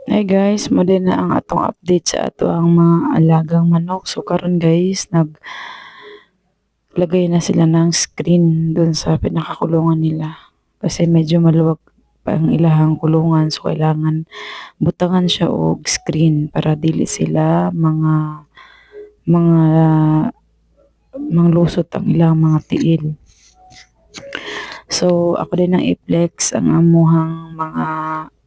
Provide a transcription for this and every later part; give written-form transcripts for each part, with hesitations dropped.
Hi guys, mo din na ang atong update sa ato ang mga alagang manok. So karon guys, naglagay na sila ng screen dun sa pinakakulungan nila. Kasi medyo maluwag pa ang ilahang kulungan. So kailangan butangan siya og screen para dili sila mga manglusot ang ilang mga tiil. So ako din ang i-flex ang amuhang mga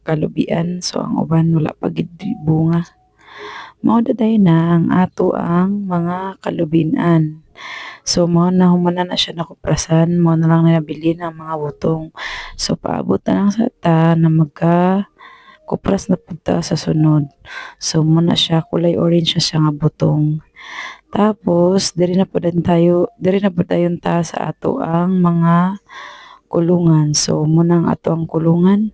kalubian. So ang uban wala pa gid bunga. Mao daday na ang ato ang mga kalubinan. So mao na humana na siya nakuprasan, mao na lang nabili ng mga butong. So paabot na lang sa ta na magka kupras na pud ta sa sunod. So mo na siya kulay orange na siya nga butong. Tapos diri na pud tayo ta sa ato ang mga kulungan. So mo nang ato ang kulungan,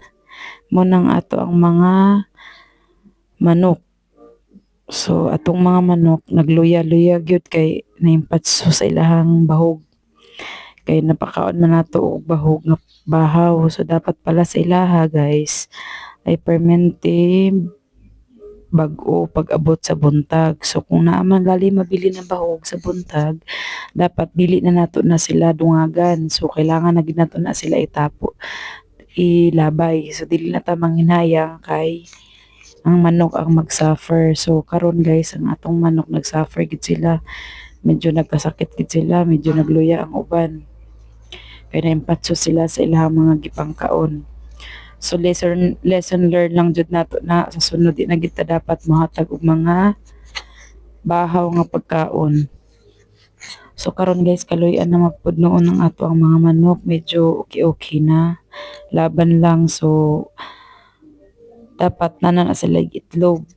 mo nang ato ang mga manok. So atong mga manok nagluya-luya gyud kay naimpatso sa ilahang bahog. Kay napakaon man nato og bahog nga bahaw. So dapat pala sa ilaha guys ay permente bag-o pag-abot sa buntag. So kung naa man gali mabili ng bahog sa buntag, dapat dili na nato na sila dungagan. So kailangan na gid nato na sila ilabay. So dili na ta manghinayang kay ang manok ang mag-suffer. So karon guys, ang atong manok nag-suffer gid sila. Medyo nagkasakit gid sila, medyo nagluya ang uban. Kaya naimpatso sila sa ilang mga gipangkaon. So lesson learned lang jud nato na sa sunod di na gid ta dapat mohatag og mga bahaw nga pagkaon. So karon guys, kaluy-an na mapud noon ang ato ang mga manok, medyo okay na. Laban lang, so dapat na sila itlog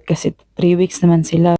kasi 3 weeks naman sila.